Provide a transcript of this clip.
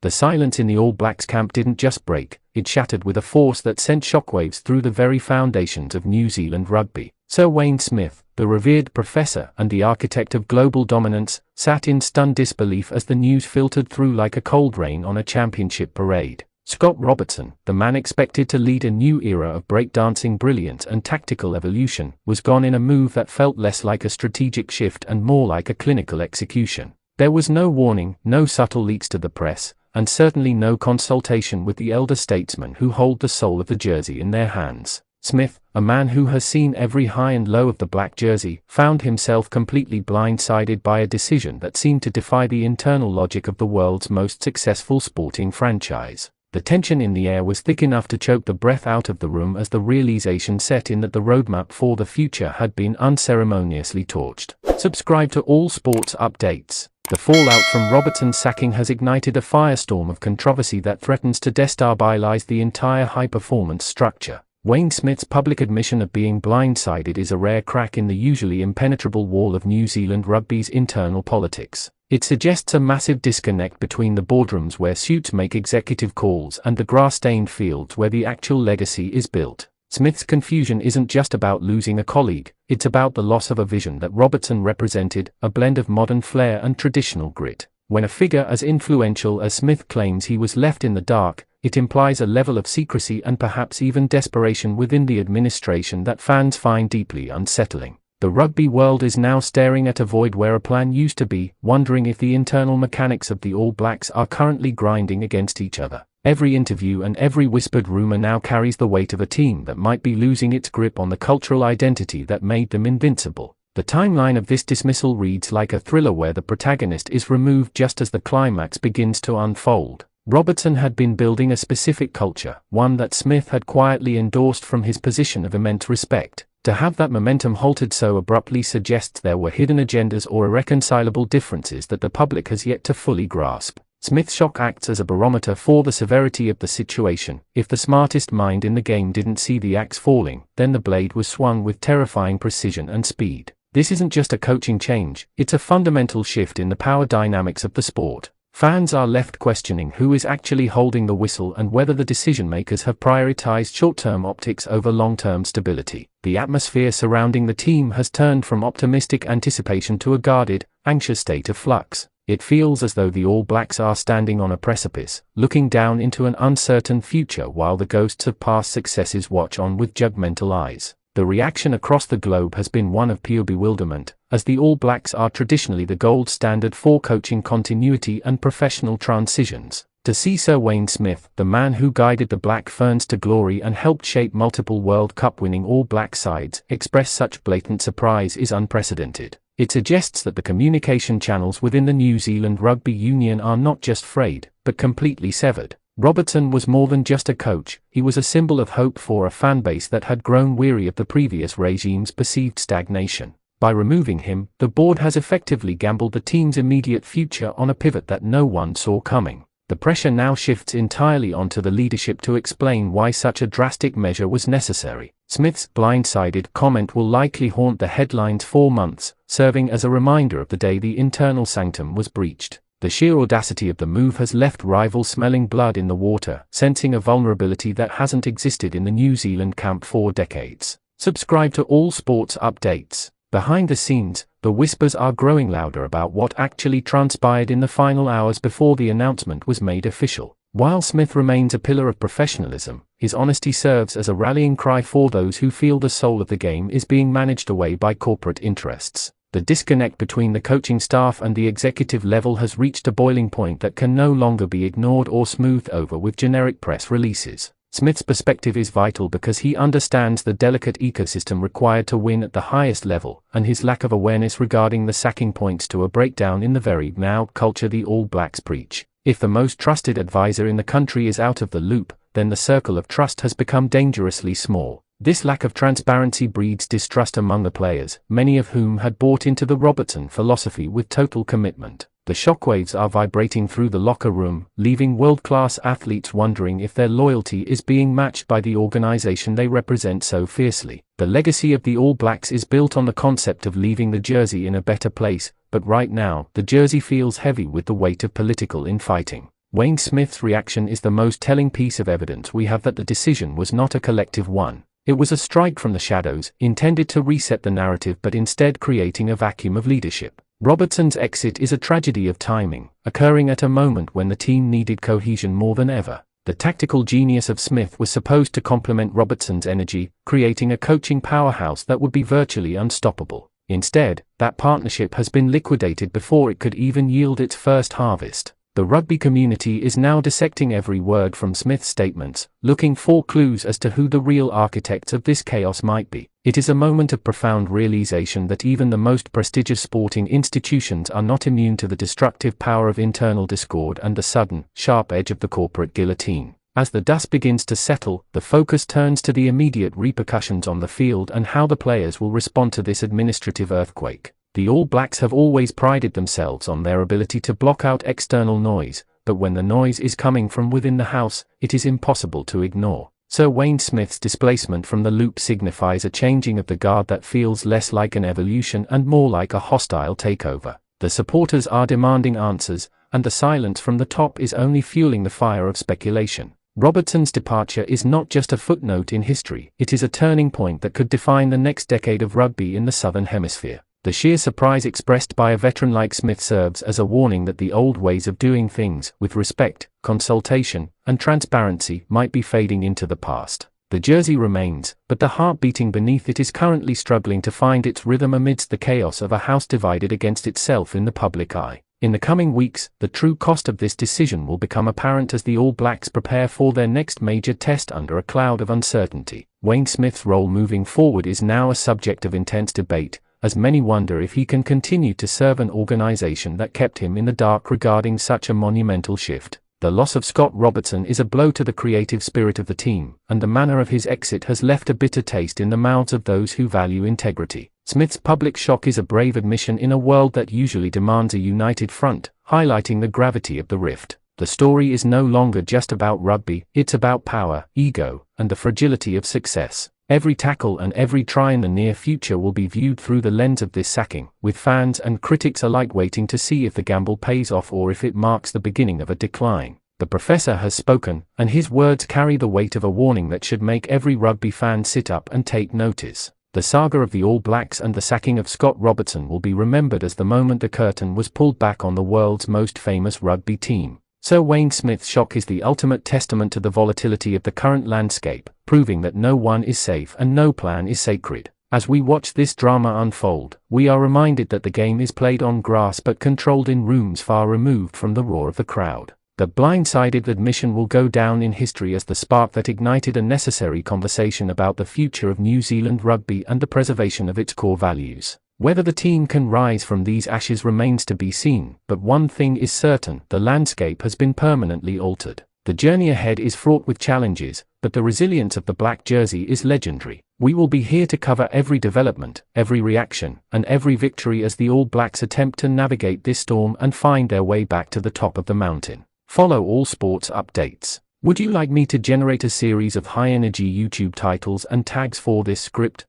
The silence in the All Blacks camp didn't just break, it shattered with a force that sent shockwaves through the very foundations of New Zealand rugby. Sir Wayne Smith, the revered professor and the architect of global dominance, sat in stunned disbelief as the news filtered through like a cold rain on a championship parade. Scott Robertson, the man expected to lead a new era of breakdancing brilliance and tactical evolution, was gone in a move that felt less like a strategic shift and more like a clinical execution. There was no warning, no subtle leaks to the press, and certainly no consultation with the elder statesmen who hold the soul of the jersey in their hands. Smith, a man who has seen every high and low of the black jersey, found himself completely blindsided by a decision that seemed to defy the internal logic of the world's most successful sporting franchise. The tension in the air was thick enough to choke the breath out of the room as the realization set in that the roadmap for the future had been unceremoniously torched. Subscribe to all sports updates. The fallout from Robertson's sacking has ignited a firestorm of controversy that threatens to destabilize the entire high-performance structure. Wayne Smith's public admission of being blindsided is a rare crack in the usually impenetrable wall of New Zealand rugby's internal politics. It suggests a massive disconnect between the boardrooms where suits make executive calls and the grass-stained fields where the actual legacy is built. Smith's confusion isn't just about losing a colleague, it's about the loss of a vision that Robertson represented, a blend of modern flair and traditional grit. When a figure as influential as Smith claims he was left in the dark, it implies a level of secrecy and perhaps even desperation within the administration that fans find deeply unsettling. The rugby world is now staring at a void where a plan used to be, wondering if the internal mechanics of the All Blacks are currently grinding against each other. Every interview and every whispered rumor now carries the weight of a team that might be losing its grip on the cultural identity that made them invincible. The timeline of this dismissal reads like a thriller where the protagonist is removed just as the climax begins to unfold. Robertson had been building a specific culture, one that Smith had quietly endorsed from his position of immense respect. To have that momentum halted so abruptly suggests there were hidden agendas or irreconcilable differences that the public has yet to fully grasp. Smith's shock acts as a barometer for the severity of the situation. If the smartest mind in the game didn't see the axe falling, then the blade was swung with terrifying precision and speed. This isn't just a coaching change, it's a fundamental shift in the power dynamics of the sport. Fans are left questioning who is actually holding the whistle and whether the decision-makers have prioritized short-term optics over long-term stability. The atmosphere surrounding the team has turned from optimistic anticipation to a guarded, anxious state of flux. It feels as though the All Blacks are standing on a precipice, looking down into an uncertain future while the ghosts of past successes watch on with judgmental eyes. The reaction across the globe has been one of pure bewilderment, as the All Blacks are traditionally the gold standard for coaching continuity and professional transitions. To see Sir Wayne Smith, the man who guided the Black Ferns to glory and helped shape multiple World Cup winning All Black sides, express such blatant surprise is unprecedented. It suggests that the communication channels within the New Zealand Rugby Union are not just frayed, but completely severed. Robertson was more than just a coach, he was a symbol of hope for a fanbase that had grown weary of the previous regime's perceived stagnation. By removing him, the board has effectively gambled the team's immediate future on a pivot that no one saw coming. The pressure now shifts entirely onto the leadership to explain why such a drastic measure was necessary. Smith's blindsided comment will likely haunt the headlines for months, serving as a reminder of the day the internal sanctum was breached. The sheer audacity of the move has left rivals smelling blood in the water, sensing a vulnerability that hasn't existed in the New Zealand camp for decades. Subscribe to all sports updates. Behind the scenes, the whispers are growing louder about what actually transpired in the final hours before the announcement was made official. While Smith remains a pillar of professionalism, his honesty serves as a rallying cry for those who feel the soul of the game is being managed away by corporate interests. The disconnect between the coaching staff and the executive level has reached a boiling point that can no longer be ignored or smoothed over with generic press releases. Smith's perspective is vital because he understands the delicate ecosystem required to win at the highest level, and his lack of awareness regarding the sacking points to a breakdown in the very now culture the All Blacks preach. If the most trusted advisor in the country is out of the loop, then the circle of trust has become dangerously small. This lack of transparency breeds distrust among the players, many of whom had bought into the Robertson philosophy with total commitment. The shockwaves are vibrating through the locker room, leaving world-class athletes wondering if their loyalty is being matched by the organization they represent so fiercely. The legacy of the All Blacks is built on the concept of leaving the jersey in a better place, but right now, the jersey feels heavy with the weight of political infighting. Wayne Smith's reaction is the most telling piece of evidence we have that the decision was not a collective one. It was a strike from the shadows, intended to reset the narrative but instead creating a vacuum of leadership. Robertson's exit is a tragedy of timing, occurring at a moment when the team needed cohesion more than ever. The tactical genius of Smith was supposed to complement Robertson's energy, creating a coaching powerhouse that would be virtually unstoppable. Instead, that partnership has been liquidated before it could even yield its first harvest. The rugby community is now dissecting every word from Smith's statements, looking for clues as to who the real architects of this chaos might be. It is a moment of profound realization that even the most prestigious sporting institutions are not immune to the destructive power of internal discord and the sudden, sharp edge of the corporate guillotine. As the dust begins to settle, the focus turns to the immediate repercussions on the field and how the players will respond to this administrative earthquake. The All Blacks have always prided themselves on their ability to block out external noise, but when the noise is coming from within the house, it is impossible to ignore. Sir Wayne Smith's displacement from the loop signifies a changing of the guard that feels less like an evolution and more like a hostile takeover. The supporters are demanding answers, and the silence from the top is only fueling the fire of speculation. Robertson's departure is not just a footnote in history, it is a turning point that could define the next decade of rugby in the Southern Hemisphere. The sheer surprise expressed by a veteran like Smith serves as a warning that the old ways of doing things, with respect, consultation, and transparency, might be fading into the past. The jersey remains, but the heart beating beneath it is currently struggling to find its rhythm amidst the chaos of a house divided against itself in the public eye. In the coming weeks, the true cost of this decision will become apparent as the All Blacks prepare for their next major test under a cloud of uncertainty. Wayne Smith's role moving forward is now a subject of intense debate, as many wonder if he can continue to serve an organization that kept him in the dark regarding such a monumental shift. The loss of Scott Robertson is a blow to the creative spirit of the team, and the manner of his exit has left a bitter taste in the mouths of those who value integrity. Smith's public shock is a brave admission in a world that usually demands a united front, highlighting the gravity of the rift. The story is no longer just about rugby, it's about power, ego, and the fragility of success. Every tackle and every try in the near future will be viewed through the lens of this sacking, with fans and critics alike waiting to see if the gamble pays off or if it marks the beginning of a decline. The professor has spoken, and his words carry the weight of a warning that should make every rugby fan sit up and take notice. The saga of the All Blacks and the sacking of Scott Robertson will be remembered as the moment the curtain was pulled back on the world's most famous rugby team. Sir Wayne Smith's shock is the ultimate testament to the volatility of the current landscape, proving that no one is safe and no plan is sacred. As we watch this drama unfold, we are reminded that the game is played on grass but controlled in rooms far removed from the roar of the crowd. The blindsided admission will go down in history as the spark that ignited a necessary conversation about the future of New Zealand rugby and the preservation of its core values. Whether the team can rise from these ashes remains to be seen, but one thing is certain: the landscape has been permanently altered. The journey ahead is fraught with challenges, but the resilience of the black jersey is legendary. We will be here to cover every development, every reaction, and every victory as the All Blacks attempt to navigate this storm and find their way back to the top of the mountain. Follow all sports updates. Would you like me to generate a series of high-energy YouTube titles and tags for this script?